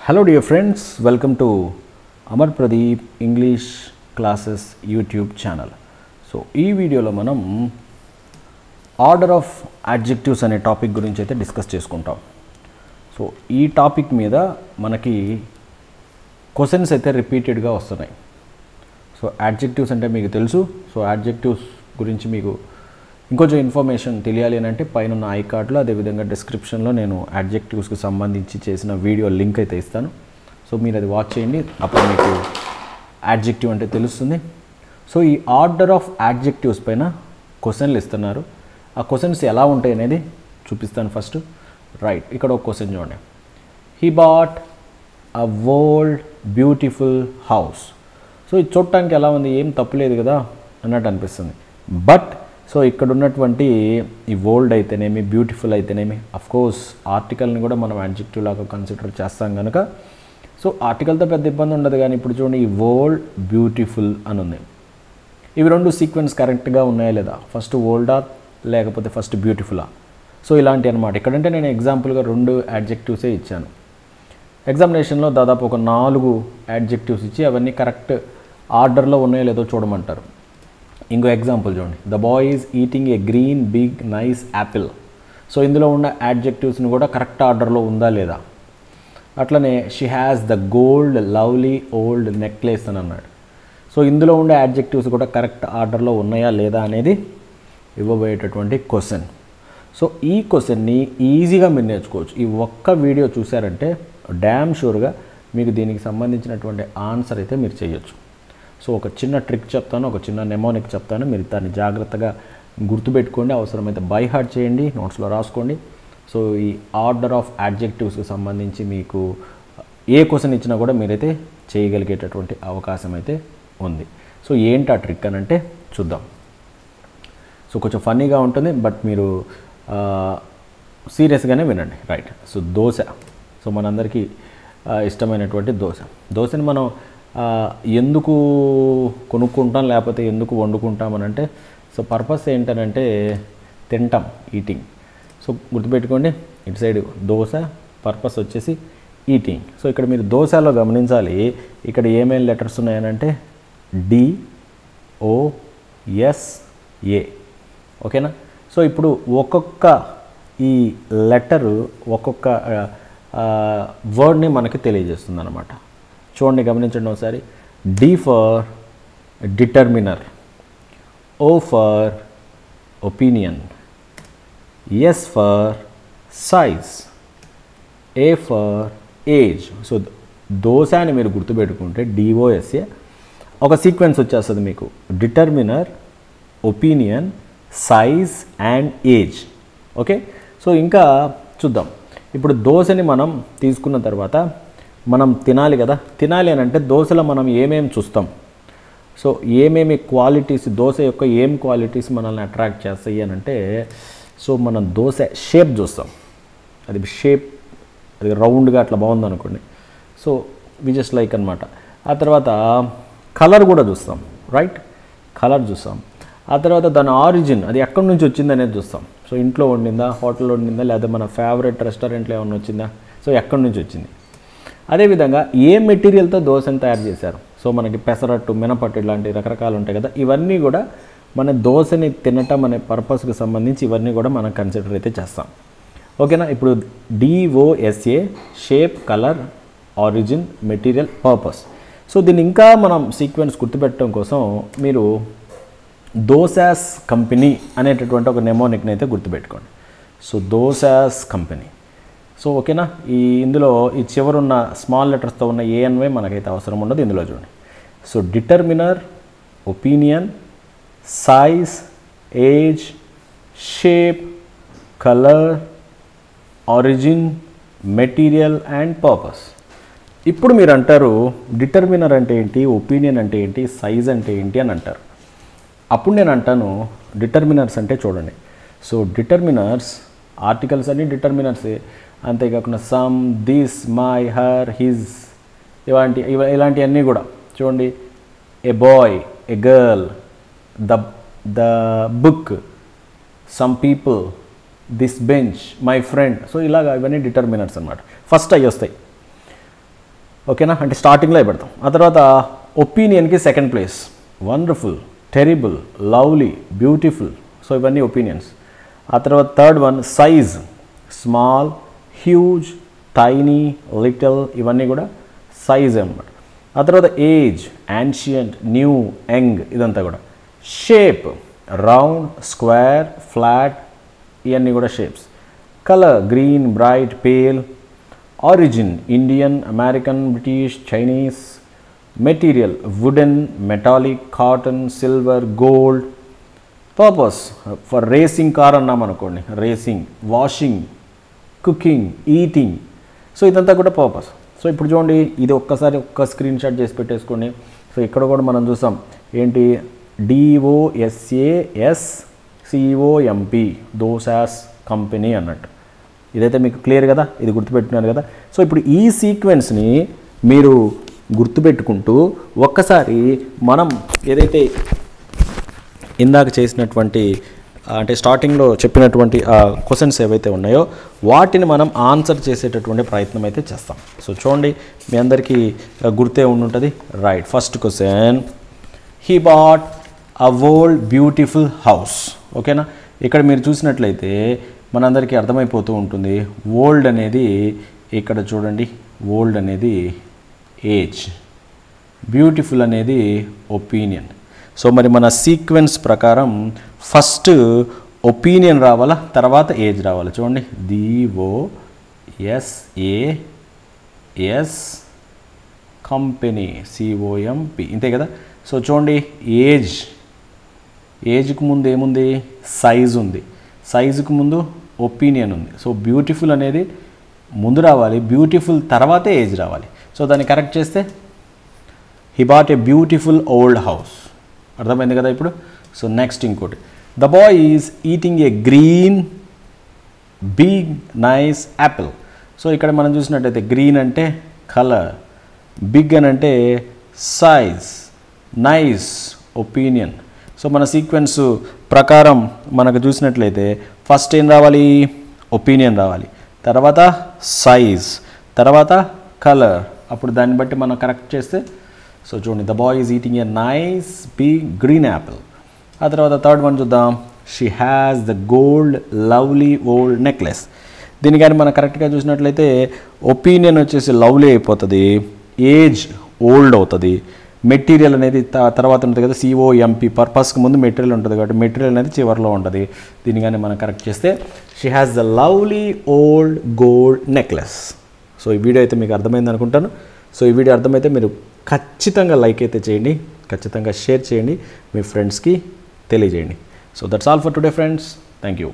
Hello dear friends, welcome to Amar Pradeep English Classes YouTube channel. So ఈ వీడియోలో మనం order of adjectives అనే topic గురించి అయితే డిస్కస్ చేసుకుంటాం. సో ఈ టాపిక్ మీద మనకి క్వశ్చన్స్ అయితే రిపీటెడ్గా వస్తున్నాయి. సో అడ్జెక్టివ్స్ అంటే మీకు తెలుసు. సో అడ్జెక్టివ్స్ గురించి మీకు ఇంకొంచెం ఇన్ఫర్మేషన్ తెలియాలి అని అంటే పైన ఉన్న ఐ కార్డ్లో అదేవిధంగా డిస్క్రిప్షన్లో నేను అడ్జెక్టివ్స్కి సంబంధించి చేసిన వీడియో లింక్ అయితే ఇస్తాను. సో మీరు అది వాచ్ చేయండి, అప్పుడు మీకు అడ్జెక్టివ్ అంటే తెలుస్తుంది. సో ఈ ఆర్డర్ ఆఫ్ అడ్జెక్టివ్స్ పైన క్వశ్చన్లు ఇస్తున్నారు. ఆ క్వశ్చన్స్ ఎలా ఉంటాయి అనేది చూపిస్తాను ఫస్ట్. రైట్, ఇక్కడ ఒక క్వశ్చన్ చూడండి. He bought a old beautiful house. So ఇది చూడటానికి ఎలా ఉంది, ఏం తప్పులేదు కదా అన్నట్టు అనిపిస్తుంది. బట్ సో ఇక్కడ ఉన్నటువంటి ఈ ఓల్డ్ అయితేనేమి బ్యూటిఫుల్ అయితేనేమి అఫ్కోర్స్ ఆర్టికల్ని కూడా మనం అడ్జెక్టివ్ లాగా కన్సిడర్ చేస్తాం కనుక సో ఆర్టికల్తో పెద్ద ఇబ్బంది ఉండదు. కానీ ఇప్పుడు చూడండి, ఈ ఓల్డ్ బ్యూటిఫుల్ అని ఉంది. ఇవి రెండు సీక్వెన్స్ కరెక్ట్గా ఉన్నాయా లేదా, ఫస్ట్ ఓల్డా లేకపోతే ఫస్ట్ బ్యూటిఫులా? సో ఇలాంటి అనమాట. ఇక్కడంటే నేను ఎగ్జాంపుల్గా 2 అడ్జెక్టివ్సే ఇచ్చాను. ఎగ్జామినేషన్లో దాదాపు ఒక 4 అడ్జెక్టివ్స్ ఇచ్చి అవన్నీ కరెక్ట్ ఆర్డర్లో ఉన్నాయో లేదో చూడమంటారు. ఇంకో ఎగ్జాంపుల్ చూడండి. The boy is eating a green big nice apple. So ఇందులో ఉన్న అడ్జెక్టివ్స్ని కూడా కరెక్ట్ ఆర్డర్లో ఉందా లేదా. అట్లనే she has the gold lovely old necklace అని అన్నాడు. సో ఇందులో ఉండే అడ్జెక్టివ్స్ కూడా కరెక్ట్ ఆర్డర్లో ఉన్నాయా లేదా అనేది ఇవ్వబోయేటటువంటి క్వశ్చన్. సో ఈ క్వశ్చన్ని ఈజీగా మీరు నేర్చుకోవచ్చు. ఈ ఒక్క వీడియో చూసారంటే డ్యామ్ షూర్గా మీకు దీనికి సంబంధించినటువంటి ఆన్సర్ అయితే మీరు చేయొచ్చు. సో ఒక చిన్న ట్రిక్ చెప్తాను, ఒక చిన్న నెమోనిక్ చెప్తాను, మీరు దాన్ని జాగ్రత్తగా గుర్తుపెట్టుకోండి. అవసరమైతే బై హార్ట్ చేయండి, నోట్స్లో రాసుకోండి. సో ఈ ఆర్డర్ ఆఫ్ అడ్జెక్టివ్స్కి సంబంధించి మీకు ఏ క్వశ్చన్ ఇచ్చినా కూడా మీరైతే చేయగలిగేటటువంటి అవకాశం అయితే ఉంది. సో ఏంటి ఆ ట్రిక్ అని అంటే చూద్దాం. సో కొంచెం ఫన్నీగా ఉంటుంది, బట్ మీరు సీరియస్గానే వినండి. రైట్. సో దోశ, సో మనందరికీ ఇష్టమైనటువంటి దోశని మనం ఎందుకు కొనుక్కుంటాం లేకపోతే ఎందుకు వండుకుంటాం అని అంటే సో పర్పస్ ఏంటనంటే తింటాం, ఈటింగ్. సో గుర్తుపెట్టుకోండి, ఇటు సైడ్ దోశ, పర్పస్ వచ్చేసి ఈటింగ్. సో ఇక్కడ మీరు దోశలో గమనించాలి, ఇక్కడ ఏమేమి లెటర్స్ ఉన్నాయనంటే DOSA. ఓకేనా. సో ఇప్పుడు ఒక్కొక్క ఈ లెటరు ఒక్కొక్క వర్డ్ని మనకి తెలియజేస్తుంది అన్నమాట. చూడండి, గమనించండి ఒకసారి. D for determiner, O for opinion, S for size, A for age. So dosa అని మీరు గుర్తుపెట్టుకుంటే DOSA ఒక సీక్వెన్స్ వచ్చేస్తుంది మీకు. Determiner, opinion, size and age. Okay. So ఇంకా చూద్దాం. ఇప్పుడు దోశని మనం తీసుకున్న తర్వాత మనం తినాలి కదా. తినాలి అని అంటే దోశలో మనం ఏమేమి చూస్తాం, సో ఏమేమి క్వాలిటీస్, దోశ యొక్క ఏం క్వాలిటీస్ మనల్ని అట్రాక్ట్ చేస్తాయి అని అంటే సో మనం దోశ షేప్ చూస్తాం. అది షేప్, అది రౌండ్గా అట్లా బాగుంది అనుకోండి, సో వి జస్ట్ లైక్ అనమాట. ఆ తర్వాత కలర్ కూడా చూస్తాం. రైట్, కలర్ చూస్తాం. ఆ తర్వాత దాని ఆరిజిన్, అది ఎక్కడి నుంచి వచ్చింది అనేది చూస్తాం. సో ఇంట్లో వండిందా, హోటల్లో వండిందా, లేదా మన ఫేవరెట్ రెస్టారెంట్లో ఏమన్నా వచ్చిందా, సో ఎక్కడి నుంచి వచ్చింది. అదేవిధంగా ఏ మెటీరియల్తో దోశను తయారు చేశారు. సో మనకి పెసరట్టు, మినపట్టు ఇలాంటి రకరకాలు ఉంటాయి కదా. ఇవన్నీ కూడా మన దోశని తినటం అనే పర్పస్కి సంబంధించి ఇవన్నీ కూడా మనం కన్సిడర్ అయితే చేస్తాం. ఓకేనా. ఇప్పుడు DOSA shape, colour, origin, material, purpose. So దీన్ని ఇంకా మనం సీక్వెన్స్ గుర్తుపెట్టడం కోసం మీరు దోసాస్ కంపెనీ అనేటటువంటి ఒక నెమోనిక్ని అయితే గుర్తుపెట్టుకోండి. So dosas company. సో ఓకేనా. ఇందులో ఈ చివరున్న స్మాల్ లెటర్స్తో ఉన్న ANY మనకైతే అవసరం ఉండదు. ఇందులో చూడండి. So determiner, opinion, size, age, shape, colour, origin, material and purpose. ఇప్పుడు మీరు అంటారు డిటర్మినర్ అంటే ఏంటి, ఒపీనియన్ అంటే ఏంటి, సైజ్ అంటే ఏంటి అని అంటారు. అప్పుడు నేను అంటాను డిటర్మినర్స్ అంటే చూడండి. సో డిటర్మినర్స్ ఆర్టికల్స్ అన్ని డిటర్మినర్సే, అంతేకాకుండా some, this, my, her, his, ఇలాంటివన్నీ కూడా చూడండి. A boy, a girl, the book, some people, this bench, my friend. So ఇలాగ ఇవన్నీ డిటర్మినర్స్ అనమాట. ఫస్ట్ అవి వస్తాయి. ఓకేనా, అంటే స్టార్టింగ్లో పెడతాం. ఆ తర్వాత ఒపీనియన్కి second place, wonderful, terrible, lovely, beautiful. So ఇవన్నీ ఒపీనియన్స్. ఆ తర్వాత third one size, small, huge, tiny, little, ఇవన్నీ కూడా సైజ్ అన్నమాట. ఆ తర్వాత ఏజ్, యాన్షియంట్, న్యూ, యంగ్, ఇదంతా కూడా. షేప్, రౌండ్, స్క్వేర్, ఫ్లాట్, ఇవన్నీ కూడా shapes. Colour, green, bright, pale. Origin, Indian, American, British, Chinese. Material, wooden, metallic, cotton, silver, gold. Purpose, for racing car అన్నాం అనుకోండి, racing. Washing, cooking, eating. So ఇదంతా కూడా purpose. So ఇప్పుడు చూడండి, ఇది ఒక్కసారి ఒక్క స్క్రీన్ షాట్ చేసి పెట్టేసుకోండి. సో ఇక్కడ కూడా మనం చూసాం ఏంటి, DOSASCOMP, దోసాస్ కంపెనీ అన్నట్టు. ఇదైతే మీకు క్లియర్ కదా, ఇది గుర్తుపెట్టుకున్నారు కదా. సో ఇప్పుడు ఈ సీక్వెన్స్ని మీరు గుర్తుపెట్టుకుంటూ ఒక్కసారి మనం ఏదైతే ఇందాక చేసినటువంటి అంటే స్టార్టింగ్లో చెప్పినటువంటి క్వశ్చన్స్ ఏవైతే ఉన్నాయో వాటిని మనం ఆన్సర్ చేసేటటువంటి ప్రయత్నం అయితే చేస్తాం. సో చూడండి, మీ అందరికీ గుర్తే ఉండుంటుంది. Right, first question, he bought a old beautiful house. ఓకేనా, ఇక్కడ మీరు చూసినట్లయితే మనందరికీ అర్థమైపోతూ ఉంటుంది. ఓల్డ్ అనేది ఇక్కడ చూడండి, ఓల్డ్ అనేది ఏజ్, బ్యూటిఫుల్ అనేది ఒపీనియన్. సో మరి మన సీక్వెన్స్ ప్రకారం ఫస్ట్ ఒపీనియన్ రావాలా, తర్వాత ఏజ్ రావాలి. చూడండి, DOSAS కంపెనీ, COMP, ఇంతే కదా. సో చూడండి, ఏజ్కి ముందు ఏముంది, సైజ్ ఉంది, సైజుకు ముందు ఒపీనియన్ ఉంది. సో బ్యూటిఫుల్ అనేది ముందు రావాలి, బ్యూటిఫుల్ తర్వాతే ఏజ్ రావాలి. సో దాన్ని కరెక్ట్ చేస్తే he bought a beautiful old house. అర్థమైంది కదా ఇప్పుడు. సో నెక్స్ట్ ఇంకోటి, the boy is eating a green big nice apple. So ఇక్కడ మనం చూసినట్టయితే గ్రీన్ అంటే కలర్, బిగ్ అని అంటే సైజ్, నైస్ ఒపీనియన్. సో మన సీక్వెన్స్ ప్రకారం మనకు చూసినట్లయితే ఫస్ట్ ఏం రావాలి, ఒపీనియన్ రావాలి, తర్వాత సైజ్, తర్వాత కలర్. అప్పుడు దాన్ని బట్టి మనం కరెక్ట్ చేస్తే, సో చూడండి, the boy is eating a nice big green apple. ఆ తర్వాత థర్డ్ వన్ చూద్దాం, she has the gold lovely old necklace. దీని కానీ మనం కరెక్ట్గా చూసినట్లయితే ఒపీనియన్ వచ్చేసి లవ్లీ అయిపోతుంది, ఏజ్ ఓల్డ్ అవుతుంది, మెటీరియల్ అనేది తర్వాత ఉంటుంది కదా, COMP, పర్పస్కి ముందు మెటీరియల్ ఉంటుంది కాబట్టి మెటీరియల్ అనేది చివరిలో ఉంటుంది. దీన్ని కానీ మనం కరెక్ట్ చేస్తే she has the lovely old gold necklace. So ఈ వీడియో అయితే మీకు అర్థమైంది అనుకుంటాను. సో ఈ వీడియో అర్థమైతే మీరు ఖచ్చితంగా లైక్ అయితే చేయండి, ఖచ్చితంగా షేర్ చేయండి, మీ ఫ్రెండ్స్కి తెలియజేయండి. So that's all for today friends. Thank you.